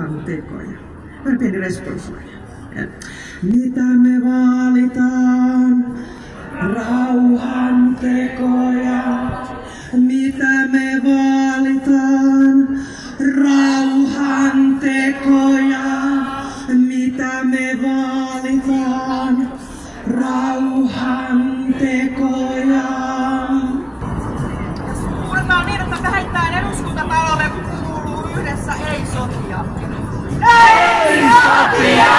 rauhantekoja. Vähän pieni responsoija. Mitä me vaalitaan? Rauhantekoja. Mitä me vaalitaan? Rauhantekoja. Mitä me vaalitaan? Rauhantekoja. Kuulemma on niin, että vähittäin eduskuntatalolle kuuluu yhdessä ei sotia. Ei sotia!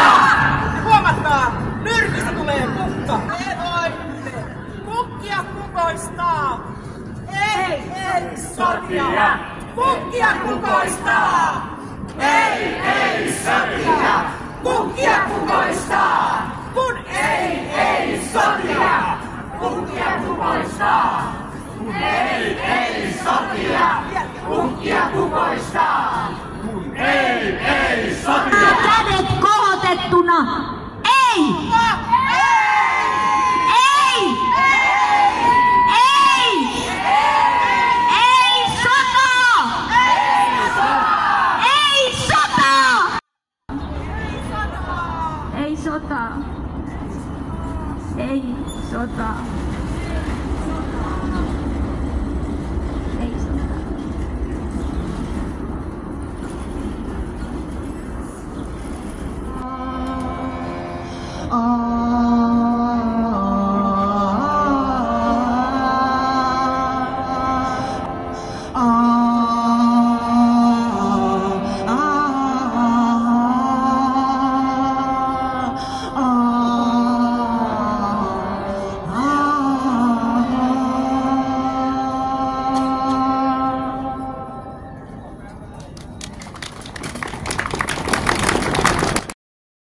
Huomatkaa, nyrkistä tulee kukka. Me voimme kukkia kukoistaa. Ei sotia! Kukkia kukoistaa! Ei sotia! Kukkia kukoistaa! Kun ei sotia! Kukkia kukoistaa! Ei sotia! Kukkia kukoistaa! Ei sotia! Kädet kohotettuna! Ei! Ei! Ei! Ei sotaa! Ei sotaa! Ei sotaa! Ei sotaa!